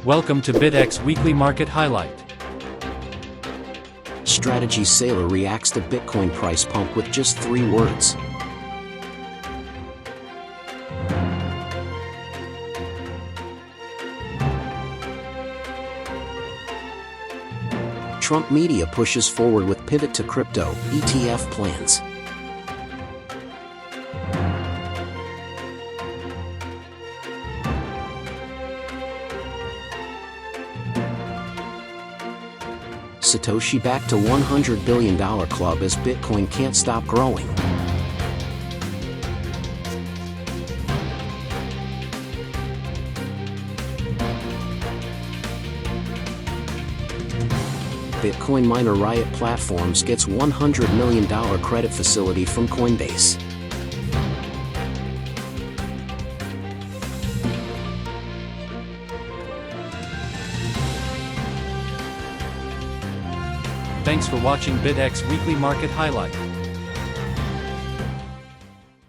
Welcome to BitX Weekly Market Highlight. Strategy Saylor reacts to Bitcoin price pump with just 3 words. Trump media pushes forward with pivot to crypto, ETF plans. Satoshi back to $100 billion club as Bitcoin can't stop growing. Bitcoin miner Riot Platforms gets $100 million credit facility from Coinbase. Thanks for watching BitX Weekly Market Highlight.